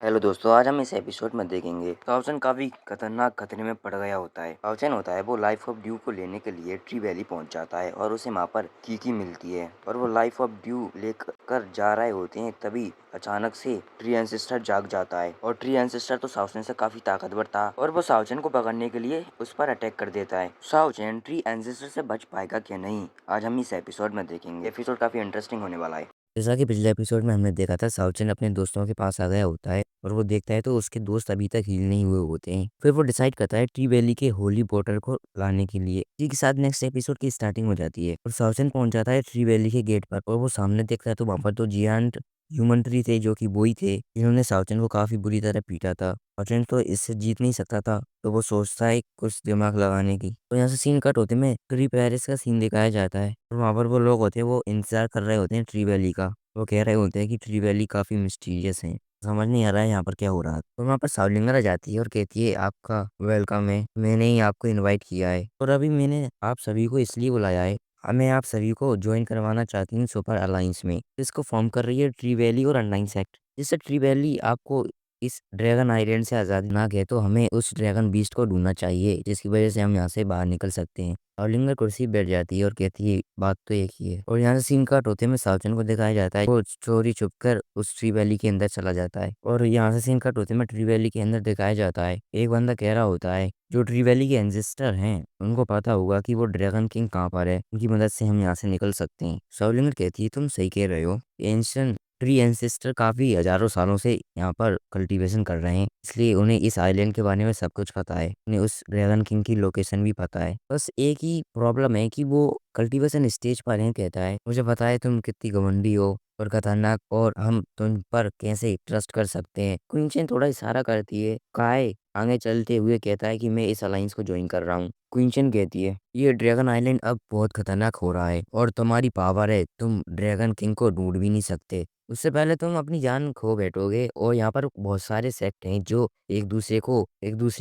Hello दोस्तों, आज हम इस एपिसोड में देखेंगे साउचन काफी खतरनाक खतरे में पड़ गया होता है। साउचन होता है वो लाइफ ऑफ ड्यू को लेने के लिए ट्री वैली पहुंच जाता है और उसे वहाँ पर कीकी मिलती है और वो लाइफ ऑफ ड्यू लेकर जा रहे होते हैं। तभी अचानक से ट्री एंसेस्टर जाग जाता है और ट्री एंसेस्टर तो साउचन से काफी ताकतवर था और वो साउचन को पकड़ने के लिए उस पर अटैक कर देता है। साउचन ट्री एंसेस्टर से बच पाएगा क्या नहीं, आज हम इस एपिसोड में देखेंगे। एपिसोड काफी इंटरेस्टिंग होने वाला है। जैसा कि पिछले एपिसोड में हमने देखा था, साउचन अपने दोस्तों के पास आ गया होता है और वो देखता है तो उसके दोस्त अभी तक हील नहीं हुए होते हैं। फिर वो डिसाइड करता है ट्री वैली के होली वाटर को लाने के लिए। इसी के साथ नेक्स्ट एपिसोड की स्टार्टिंग हो जाती है और साउचन पहुंच जाता है ट्री वैली के गेट पर और वो सामने देखता है तो वहां पर तो जियांट ह्यूमन ट्री थे जो कि वही थे जिन्होंने साउचन को काफी बुरी तरह पीटा था। साउचन तो इससे जीत नहीं सकता था तो वो सोचता है कुछ दिमाग लगाने की। तो यहाँ से सीन कट होते में ट्री पेरिस का सीन दिखाया जाता है और वहाँ पर वो लोग होते हैं वो इंतजार कर रहे होते हैं ट्री वैली का। वो कह रहे होते हैं कि ट्री वैली काफी मिस्टीरियस है, समझ नहीं आ रहा है यहाँ पर क्या हो रहा है। तो वहाँ पर सावलिंगर आ जाती है और कहती है आपका वेलकम है, मैंने ही आपको इनवाइट किया है और अभी मैंने आप सभी को इसलिए बुलाया है। मैं आप सभी को ज्वाइन करवाना चाहती हूँ सुपर अलायंस में। इसको फॉर्म कर रही है ट्री वैली और अनडाइन सेक्ट। जिससे ट्री वैली आपको इस ड्रैगन आइलैंड से आज़ादी ना गए तो हमें उस ड्रैगन बीस्ट को ढूंढना चाहिए जिसकी वजह से हम यहाँ से बाहर निकल सकते हैं। और कुर्सी बैठ जाती है और कहती है बात तो एक ही है। और यहाँ से सीन कट होते में सावचन को दिखाया जाता है वो चोरी छुप कर उस ट्री वैली के अंदर चला जाता है और यहाँ से सीन कट होते में ट्री वैली के अंदर दिखाया जाता है एक बंदा कह रहा होता है जो ट्री वैली के एंसेस्टर हैं उनको पता होगा कि वो ड्रैगन किंग कहाँ पर है, उनकी मदद से हम यहाँ से निकल सकते हैं। सावलिंगर कहती है तुम सही कह रहे हो, एंशियंट ट्री एंसेस्टर काफी हजारों सालों से यहाँ पर कल्टीवेशन कर रहे हैं इसलिए उन्हें इस आइलैंड के बारे में सब कुछ पता है, उन्हें उस ड्रैगन किंग की लोकेशन भी पता है। बस एक ही प्रॉब्लम है कि वो कल्टीवेशन स्टेज पर हैं। कहता है मुझे पता है तुम कितनी घमंडी हो और खतरनाक और हम तुम पर कैसे ट्रस्ट कर सकते हैं। क्विंचन थोड़ा इशारा करती है, काय आगे चलते हुए कहता है कि मैं इस अलायंस को ज्वाइन कर रहा हूँ। क्विंचन कहती है ये ड्रैगन आइलैंड अब बहुत खतरनाक हो रहा है और तुम्हारी पावर है तुम ड्रैगन किंग को ढूंढ भी नहीं सकते, उससे पहले तुम अपनी जान खो बैठोगे। और यहाँ पर बहुत सारे सेक्ट हैं जो एक दूसरे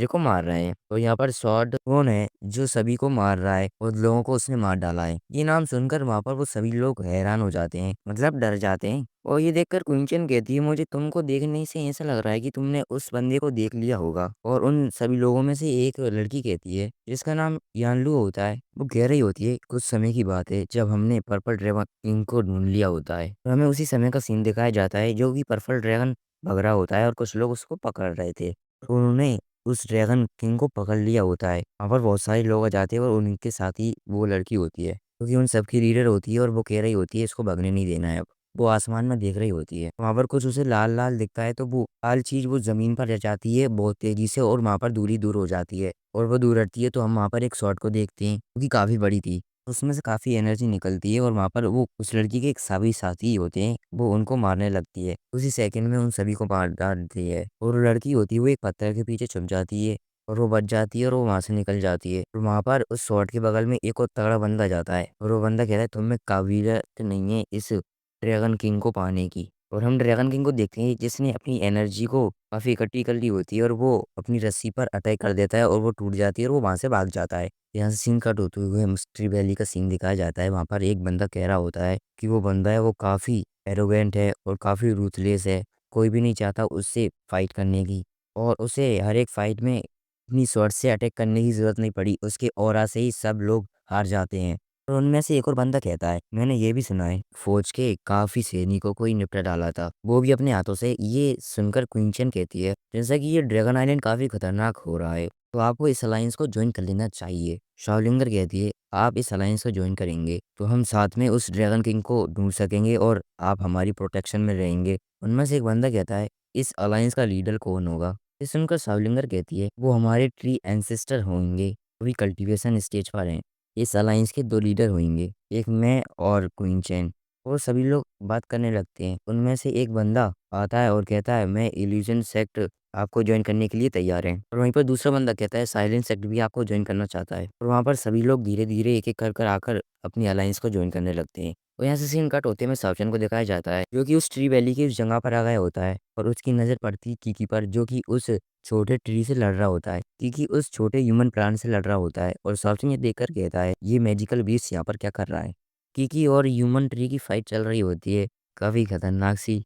को मार रहे हैं और यहाँ पर सॉर्ड कौन है जो सभी को मार रहा है और लोगों को उसने मार डाला है। ये नाम सुनकर वहां पर वो सभी लोग हैरान हो जाते हैं, मतलब डर जाते हैं। और ये देखकर क्विंचन कहती है मुझे तुमको देखने से ऐसा लग रहा है कि तुमने उस बंदे को देख लिया होगा। और उन सभी लोगों में से एक लड़की कहती है जिसका नाम यानलू होता है, वो कह रही होती है कुछ समय की बात है जब हमने पर्पल ड्रैगन किंग को ढूंढ लिया होता है। तो हमें उसी समय का सीन दिखाया जाता है जो कि पर्पल ड्रैगन भग रहा होता है और कुछ लोग उसको पकड़ रहे थे। तो उन्होंने उस ड्रैगन किंग को पकड़ लिया होता है। वहाँ पर बहुत सारे लोग आ जाते हैं और उनके साथ ही वो लड़की होती है क्योंकि उन सबकी लीडर होती है और वो कह रही होती है इसको भगने नहीं देना है। अब वो आसमान में देख रही होती है, वहां पर कुछ उसे लाल लाल दिखता है तो वो लाल चीज वो जमीन पर रह जाती है बहुत तेजी से और वहां पर दूरी दूर हो जाती है और वो दूर हटती है तो हम वहां पर एक शॉट को देखते हैं जो कि काफी बड़ी थी। उसमें से काफी एनर्जी निकलती है और वहां पर वो उस लड़की के एक सभी साथी होते हैं वो उनको मारने लगती है। उसी सेकंड में उन सभी को मार डालती है और वो लड़की होती है वो एक पत्थर के पीछे छुप जाती है और वो बच जाती है और वो वहां से निकल जाती है। और वहां पर उस शॉट के बगल में एक और तगड़ा बंदा जाता है और वो बंदा कहता है तुम में काबिलियत नहीं है इस ड्रैगन किंग को पाने की। और हम ड्रैगन किंग को देखते हैं जिसने अपनी एनर्जी को काफी इकट्ठी कर ली होती है और वो अपनी रस्सी पर अटैक कर देता है और वो टूट जाती है और वो वहां से भाग जाता है। यहाँ से सीन कट होते हुए मिस्ट्री वैली का सीन दिखाया जाता है। वहां पर एक बंदा कह रहा होता है कि वो बंदा है वो काफी एरोगेंट है और काफी रूथलेस है, कोई भी नहीं चाहता उससे फाइट करने की और उसे हर एक फाइट में अपनी स्वord से अटैक करने की जरूरत नहीं पड़ी, उसके ऑरा से ही सब लोग हार जाते हैं। और उनमें से एक और बंदा कहता है मैंने ये भी सुना है फौज के काफी सैनिकों को ही निपटा डाला था, वो भी अपने हाथों से। ये सुनकर क्विंचन कहती है जैसा कि ये ड्रैगन आइलैंड काफी खतरनाक हो रहा है तो आपको इस अलायंस को ज्वाइन कर लेना चाहिए। शावलिंगर कहती है आप इस अलायंस को ज्वाइन करेंगे तो हम साथ में उस ड्रैगन किंग को ढूंढ सकेंगे और आप हमारी प्रोटेक्शन में रहेंगे। उनमें से एक बंदा कहता है इस अलायंस का लीडर कौन होगा। ये सुनकर शावलिंगर कहती है वो हमारे ट्री एंसेस्टर होंगे, वही कल्टीवेशन स्टेज पर हैं। इस अलायंस के दो लीडर होंगे, एक मैं और क्वीन चैन। और सभी लोग बात करने लगते हैं। उनमें से एक बंदा आता है और कहता है मैं इल्यूजन सेक्ट आपको ज्वाइन करने के लिए तैयार है। और वहीं पर दूसरा बंदा कहता है साइलेंट सेक्ट भी आपको ज्वाइन करना चाहता है। और वहाँ पर सभी लोग धीरे धीरे एक एक कर कर आकर अपनी अलायंस को ज्वाइन करने लगते हैं। और यहाँ से सीन कट होते में सावचन को दिखाया जाता है जो कि उस ट्री वैली की उस जगह पर आ गया होता है और उसकी नजर पड़ती है कीकी पर जो कि उस छोटे ट्री से लड़ रहा होता है, कीकी उस छोटे ह्यूमन प्लांट से लड़ रहा होता है। और सावचन ये देखकर कहता है ये मैजिकल बीस्ट यहाँ पर क्या कर रहा है। कीकी और ह्यूमन ट्री की फाइट चल रही होती है काफी खतरनाक सी।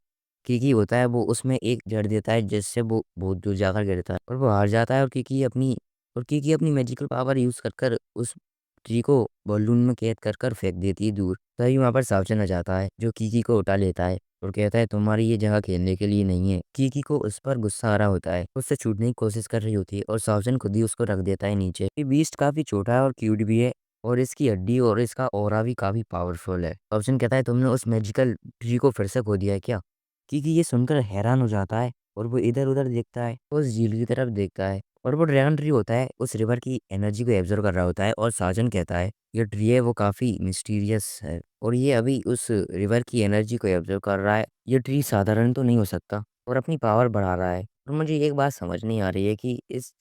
कीकी होता है वो उसमें एक जड़ देता है जिससे वो बहुत दूर जाकर गिरता है और वो हार जाता है और कीकी अपनी मैजिकल पावर यूज कर उस ट्री को बॉलून में कैद कर फेंक देती है दूर। तभी वहां पर सावचन आ जाता है जो कीकी को उठा लेता है और कहता है तुम्हारी ये जगह खेलने के लिए नहीं है। कीकी को उस पर गुस्सा आ रहा होता है, उससे छूटने की कोशिश कर रही होती है और सावचन खुद ही उसको रख देता है नीचे। ये बीस्ट काफी छोटा है और क्यूट भी है और इसकी हड्डी और इसका ऑरा भी काफी पावरफुल है। सावचन कहता है तुमने उस मैजिकल ट्री को फिर से खो दिया है क्या? क्योंकि ये सुनकर हैरान हो जाता है और वो इधर-उधर देखता है, उस झील की तरफ देखता है और वो ड्रैगन ट्री होता है उस रिवर की एनर्जी को एब्ज़ॉर्ब कर रहा होता है और साजन कहता है ये ट्री है वो काफ़ी मिस्टीरियस है और ये अभी उस रिवर की एनर्जी को एब्ज़ॉर्ब कर रहा है। ये ट्री साधारण तो नहीं हो सकता और अपनी पावर बढ़ा रहा है। और मुझे एक बात समझ नहीं आ रही है कि इस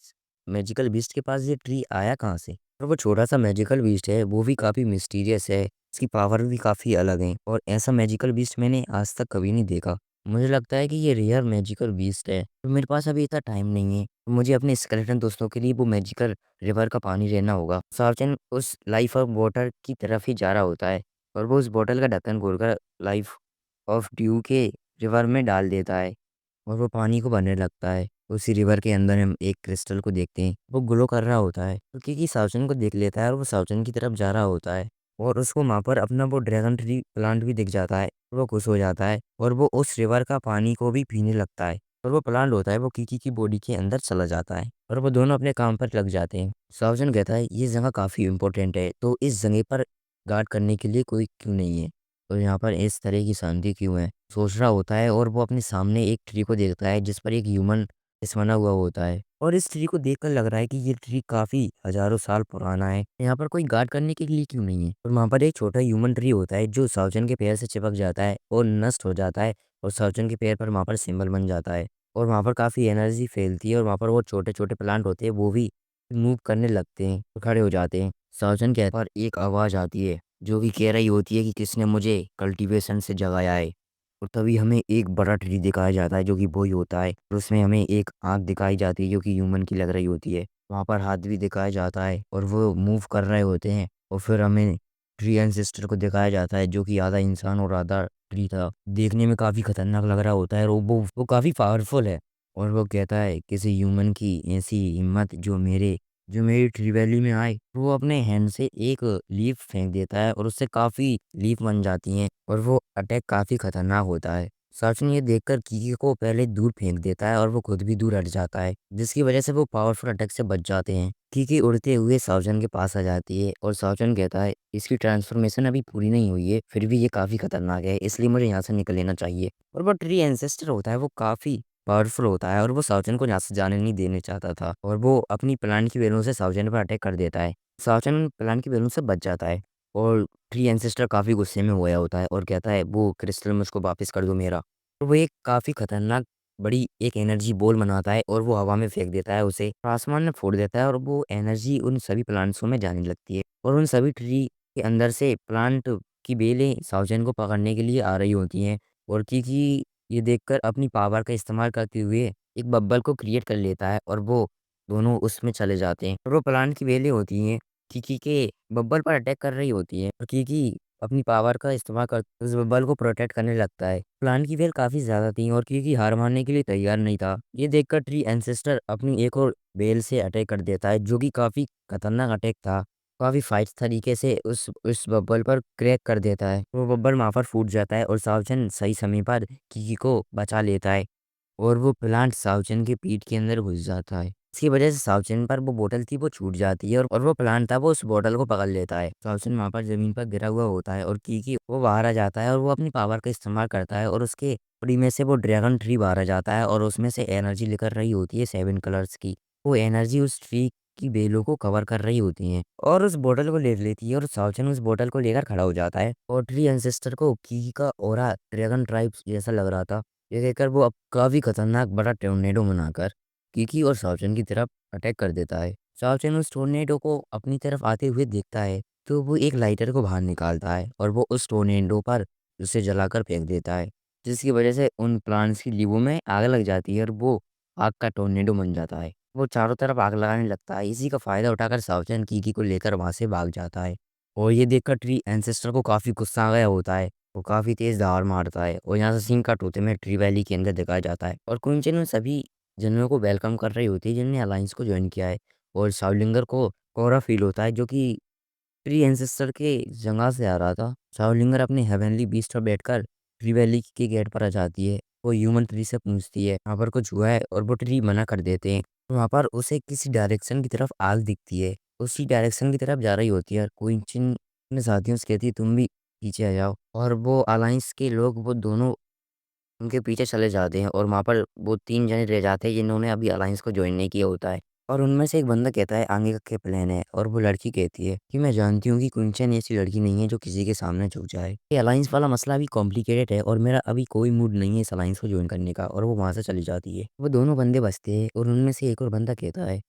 मैजिकल बीस्ट के पास ये ट्री आया कहाँ से? और वो छोटा-सा मैजिकल बीस्ट है वो भी काफ़ी मिस्टीरियस है, इसकी पावर भी काफ़ी अलग है और ऐसा मैजिकल बीस्ट मैंने आज तक कभी नहीं देखा। मुझे लगता है कि ये रेयर मैजिकल बीस्ट है तो मेरे पास अभी इतना टाइम नहीं है तो मुझे अपने स्केलेटन दोस्तों के लिए वो मैजिकल रिवर का पानी लेना होगा। सार्चन उस लाइफ ऑफ वाटर की तरफ ही जा रहा होता है और वो उस बोतल का ढक्कन खोलकर लाइफ ऑफ ड्यू के रिवर में डाल देता है और वो पानी को भरने लगता है। उसी रिवर के अंदर हम एक क्रिस्टल को देखते हैं वो ग्लो कर रहा होता है तो क्योंकि सावचन को देख लेता है और वो सावचन की तरफ जा रहा होता है और उसको वहाँ पर अपना वो ड्रैगन ट्री प्लांट भी दिख जाता है। वो खुश हो जाता है और वो उस रिवर का पानी को भी पीने लगता है और वो प्लांट होता है वो कीकी की बॉडी के अंदर चला जाता है और वो दोनों अपने काम पर लग जाते हैं। सावचन कहता है ये जगह काफ़ी इंपॉर्टेंट है तो इस जगह पर गार्ड करने के लिए कोई क्यों नहीं है और यहाँ पर इस तरह की शांति क्यों है सोच रहा होता है और वो अपने सामने एक ट्री को देखता है जिस पर एक ह्यूमन फेस बना हुआ होता है और इस ट्री को देखकर लग रहा है कि ये ट्री काफी हजारों साल पुराना है। यहाँ पर कोई गार्ड करने के लिए क्यों नहीं है और वहाँ पर एक छोटा ह्यूमन ट्री होता है जो सावचन के पैर से चिपक जाता है और नष्ट हो जाता है और सावचन के पैर पर वहाँ पर सिंबल बन जाता है और वहाँ पर काफी एनर्जी फैलती है और वहाँ पर वो छोटे छोटे प्लांट होते हैं वो भी मूव करने लगते हैं और खड़े हो जाते हैं। सावचन के पर एक आवाज आती है जो कि कह रही होती है कि किसने मुझे कल्टीवेशन से जगाया है और तभी हमें एक बड़ा ट्री दिखाया जाता है जो कि वही होता है और उसमें हमें एक आँख दिखाई जाती है जो कि ह्यूमन की लग रही होती है। वहाँ पर हाथ भी दिखाया जाता है और वो मूव कर रहे होते हैं और फिर हमें ट्री एंसेस्टर को दिखाया जाता है जो कि आधा इंसान और आधा ट्री था। देखने में काफ़ी खतरनाक लग रहा होता है और वो काफ़ी पावरफुल है और वो कहता है किसी ह्यूमन की ऐसी हिम्मत जो मेरी ट्री वैली में आए। वो अपने हैंड से एक लीफ फेंक देता है और उससे काफ़ी लीफ बन जाती हैं और वो अटैक काफ़ी खतरनाक होता है। सर्च ये देखकर कीकी को पहले दूर फेंक देता है और वो खुद भी दूर हट जाता है जिसकी वजह से वो पावरफुल अटैक से बच जाते हैं। कीकी उड़ते हुए सावचन के पास आ जाती है और सावचन कहता है इसकी ट्रांसफॉर्मेशन अभी पूरी नहीं हुई है फिर भी ये काफ़ी खतरनाक है इसलिए मुझे यहाँ से निकल लेना चाहिए। और वो ट्री एंसेस्टर होता है वो काफ़ी पावरफुल होता है और वो सावचन को यहाँ से जाने नहीं देने चाहता था और वो अपनी प्लान की बेलों से सावचन पर अटैक कर देता है। सावचन प्लान की बेलों से बच जाता है और ट्री एंसेस्टर काफ़ी गुस्से में हुआ होता है और कहता है वो क्रिस्टल मुझको वापस कर दो मेरा। तो वो एक काफ़ी खतरनाक बड़ी एक एनर्जी बॉल बनाता है और वो हवा में फेंक देता है उसे आसमान में फोड़ देता है और वो एनर्जी उन सभी प्लांट्सों में जाने लगती है और उन सभी ट्री के अंदर से प्लांट की बेलें सावचन को पकड़ने के लिए आ रही होती हैं और क्योंकि ये देखकर अपनी पावर का इस्तेमाल करते हुए एक बब्बल को क्रिएट कर लेता है और वो दोनों उसमें चले जाते हैं और वो प्लांट की बेलें होती हैं कीकी के बब्बल पर अटैक कर रही होती है और कीकी अपनी पावर का इस्तेमाल कर उस बब्बल को प्रोटेक्ट करने लगता है। प्लांट की बेल काफी ज्यादा थी और कीकी हार मानने के लिए तैयार नहीं था। ये देखकर ट्री एंसेस्टर अपनी एक और बेल से अटैक कर देता है जो कि काफी खतरनाक अटैक था। काफी फाइट तरीके से उस बब्बल पर क्रैक कर देता है वो बब्बल वहां पर फूट जाता है और सावचन सही समय पर कीकी को बचा लेता है और वो प्लांट सावचन के पीठ के अंदर घुस जाता है। इसकी वजह से सावचन पर वो बोतल थी वो छूट जाती है और वो प्लांट था वो उस बोतल को पकड़ लेता है। सावचन वहां पर जमीन पर गिरा हुआ होता है और कीकी वो बाहर आ जाता है और वो अपनी पावर का इस्तेमाल करता है और उसके बॉडी में से वो ड्रैगन ट्री बाहर आ जाता है और उसमें से एनर्जी निकल रही होती है 7 कलर्स की। वो एनर्जी उस ट्री की बेलों को कवर कर रही होती है और उस बोतल को ले लेती है और सावचन उस बोतल को लेकर खड़ा हो जाता है और ट्री एंसेस्टर को कीकी का ऑरा ड्रैगन ट्राइब जैसा लग रहा था। ये देखकर वो अब काफ़ी खतरनाक बड़ा टोर्नेडो बनाकर कीकी और सावचन की तरफ अटैक कर देता है। सावचन उस टोर्नेडो को अपनी तरफ आते हुए देखता है तो वो एक लाइटर को बाहर निकालता है और वो उस टोर्नेडो पर उसे जलाकर फेंक देता है जिसकी वजह से उन प्लांट्स की लीवों में आग लग जाती है और वो आग का टोर्नेडो बन जाता है। वो चारों तरफ आग लगाने लगता है। इसी का फायदा उठाकर सावचन कीकी को लेकर वहां से भाग जाता है और ये देखकर ट्री एंसेस्टर को काफ़ी गुस्सा आ गया होता है वो काफी तेज धार मारता है और यहाँ से सीन कट होते में ट्री वैली के अंदर दिखाया जाता है और क्विंचन उन सभी जनों को वेलकम कर रही होती है जिनने अलायंस को ज्वाइन किया है। और शावलिंगर को कोरा फील होता है जो कि प्री एंसेस्टर के जंगल से आ रहा था। शावलिंगर अपने हेवनली बीस्ट पर बैठकर ट्री वैली के गेट पर आ जाती है। वो ह्यूमन ट्री से पूछती है वहाँ पर कुछ हुआ है और वो ट्री मना कर देते हैं। वहाँ पर उसे किसी डायरेक्शन की तरफ आग दिखती है, उसी डायरेक्शन की तरफ जा रही होती है और क्विंचन अपने साथियों से कहती है तुम भी पीछे आ जाओ। और वो अलायंस के लोग वो दोनों उनके पीछे चले जाते हैं और वहाँ पर वो 3 जने रह जाते हैं जिन्होंने अभी अलायंस को जॉइन नहीं किया होता है। और उनमें से एक बंदा कहता है आगे का क्या प्लान है और वो लड़की कहती है कि मैं जानती हूँ कि कुंचन ऐसी लड़की नहीं है जो किसी के सामने झुक जाए। ये अलायंस वाला मसला अभी कॉम्प्लिकेटेड है और मेरा अभी कोई मूड नहीं है इस अलायंस को ज्वाइन करने का। और वो वहाँ से चली जाती है। वो दोनों बंदे बचते हैं और उनमें से एक और बंदा कहता है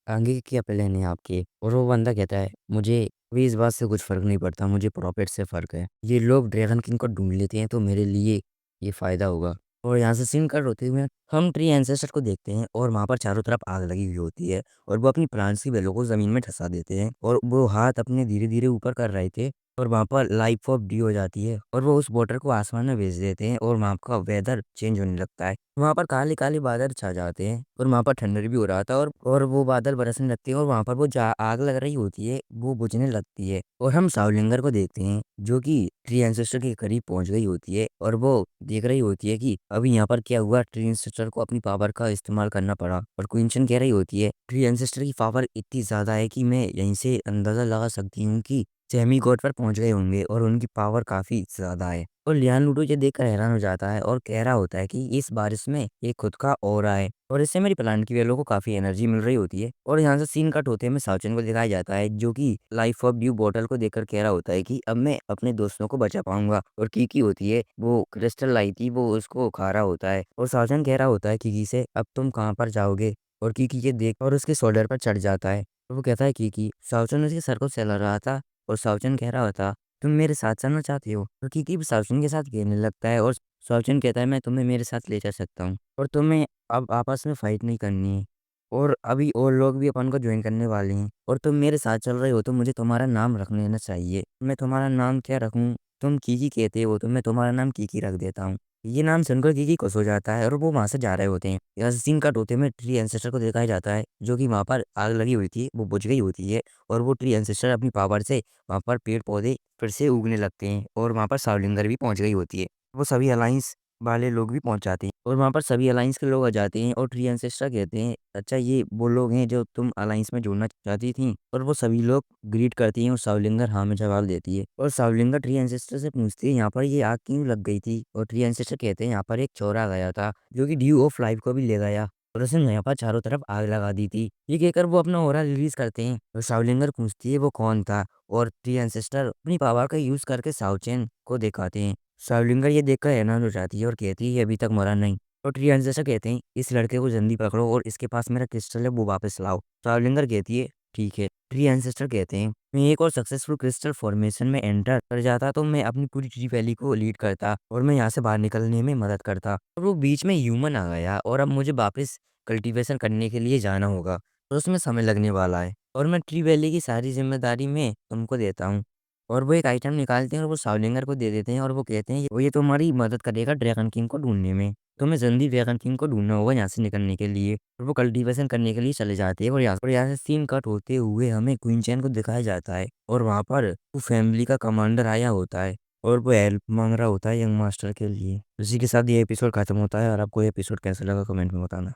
आगे के क्या प्लान है आपके। और वो बंदा कहता है मुझे अभी इस बात से कुछ फर्क नहीं पड़ता, मुझे प्रॉफिट से फर्क है। ये लोग ड्रैगन किंग को ढूंढ लेते हैं तो मेरे लिए ये फायदा होगा। और यहाँ से सीन कट होते हुए हम ट्री एंसेस्टर को देखते हैं और वहाँ पर चारों तरफ आग लगी हुई होती है और वो अपनी प्लांट्स की बेलों को जमीन में धंसा देते हैं और वो हाथ अपने धीरे धीरे ऊपर कर रहे थे और वहाँ पर लाइफ ऑफ डी हो जाती है और वो उस वाटर को आसमान में भेज देते हैं और वहाँ का वेदर चेंज होने लगता है। वहाँ पर काले काले बादल छा जाते हैं और वहाँ पर ठंडर भी हो रहा था और वो बादल बरसने लगते हैं और वहाँ पर वो आग लग रही होती है वो बुझने लगती है। और हम सावलिंगर को देखते हैं जो कि ट्री एंसेस्टर के करीब पहुंच गई होती है और वो देख रही होती है कि अभी यहाँ पर क्या हुआ। ट्री एंसेस्टर को अपनी पावर का इस्तेमाल करना पड़ा और क्विंचन कह रही होती है ट्री एंसेस्टर की पावर इतनी ज्यादा है कि मैं यहीं से अंदाजा लगा सकती हूँ कि सेमी गॉड पर पहुंच गए होंगे और उनकी पावर काफी ज्यादा है। और लियान लूडो ये देखकर हैरान हो जाता है और कह रहा होता है कि इस बारिश में ये खुद का ऑरा है और इससे मेरी प्लांट की वेलों को काफी एनर्जी मिल रही होती है। और यहाँ से सीन कट होते में साउचन को दिखाया जाता है जो कि लाइफ ऑफ ड्यू बॉटल को देखकर कह रहा होता है कि अब मैं अपने दोस्तों को बचा पाऊंगा। और कीकी होती है वो क्रिस्टल लाई थी वो उसको खा रहा होता है और साउचन कह रहा होता है कीकी से अब तुम कहाँ पर जाओगे। और कीकी ये देख और उसके शोल्डर पर चढ़ जाता है और वो कहता है कीकी। साउचन उसके सर को सहला रहा था और साउचन कह रहा होता तुम मेरे साथ चलना चाहती हो। तो कीकी भी साउचन के साथ खेलने लगता है और साउचन कहता है मैं तुम्हें मेरे साथ ले जा सकता हूँ और तुम्हें अब आपस में फाइट नहीं करनी है और अभी और लोग भी अपन को ज्वाइन करने वाले हैं और तुम मेरे साथ चल रहे हो तो मुझे तुम्हारा नाम रख लेना चाहिए। मैं तुम्हारा नाम क्या रखूं। तुम कीकी कहते हो तो मैं तुम्हारा नाम कीकी रख देता हूँ। ये नाम सुनकर कीकी खुश हो जाता है और वो वहां से जा रहे होते हैं। यहाँ से सीन कट होते में ट्री एंसेस्टर को दिखाया जाता है जो कि वहां पर आग लगी हुई थी वो बुझ गई होती है और वो ट्री एंसेस्टर अपनी पावर से वहां पर पेड़ पौधे फिर से उगने लगते हैं और वहां पर सावलिंगर भी पहुंच गई होती है। वो सभी अलायंस वाले लोग भी पहुंच जाते हैं और वहां पर सभी अलायंस के लोग आ जाते हैं और ट्री एंसेस्टर कहते हैं अच्छा ये वो लोग हैं जो तुम अलायंस में जुड़ना चाहती थी। और वो सभी लोग ग्रीट करती हैं और सावलिंगर हाँ में जवाब देती है और सावलिंगर ट्री एंसेस्टर से पूछती है यहाँ पर ये आग क्यों लग गई थी। और ट्री एंसेस्टर कहते हैं यहाँ पर एक चोरा गया था जो कि ड्यू ऑफ लाइफ को भी ले गया और उसने यहाँ पर चारों तरफ आग लगा दी थी। ये कहकर वो अपना ऑरा रिलीज करते हैं और सावलिंगर पूछती है वो कौन था और ट्री एंसेस्टर अपनी पावर का यूज करके साउचेन को दिखाते हैं। सावलिंगर ये देखकर हैरान हो जाती है और कहती है ये अभी तक मरा नहीं। और ट्री एंसेस्टर कहते हैं इस लड़के को जल्दी पकड़ो और इसके पास मेरा क्रिस्टल है वो वापस लाओ। सावलिंगर कहती है ठीक है। ट्री एंसेस्टर कहते हैं मैं एक और सक्सेसफुल क्रिस्टल फॉर्मेशन में एंटर कर जाता तो मैं अपनी पूरी ट्री वैली को लीड करता और मैं यहाँ से बाहर निकलने में मदद करता। और वो बीच में ह्यूमन आ गया और अब मुझे वापस कल्टीवेशन करने के लिए जाना होगा और उसमें समय लगने वाला है और मैं ट्री वैली की सारी जिम्मेदारी मैं तुमको देता हूँ। और वो एक आइटम निकालते हैं और वो सावलिंगर को दे देते हैं और वो कहते हैं ये तुम्हारी मदद करेगा ड्रैगन किंग को ढूंढने में। तुम्हें जल्दी ड्रैगन किंग को ढूंढना होगा यहाँ से निकलने के लिए। और वो कल्टीवेशन करने के लिए चले जाते हैं और यहाँ से सीन कट होते हुए हमें क्वीन चैन को दिखाया जाता है और वहाँ पर वो फैमिली का कमांडर आया होता है और वो हेल्प मांग रहा होता है यंग मास्टर के लिए। इसी के साथ ये एपिसोड खत्म होता है और आपको ये एपिसोड कैसा लगा कमेंट में बताना।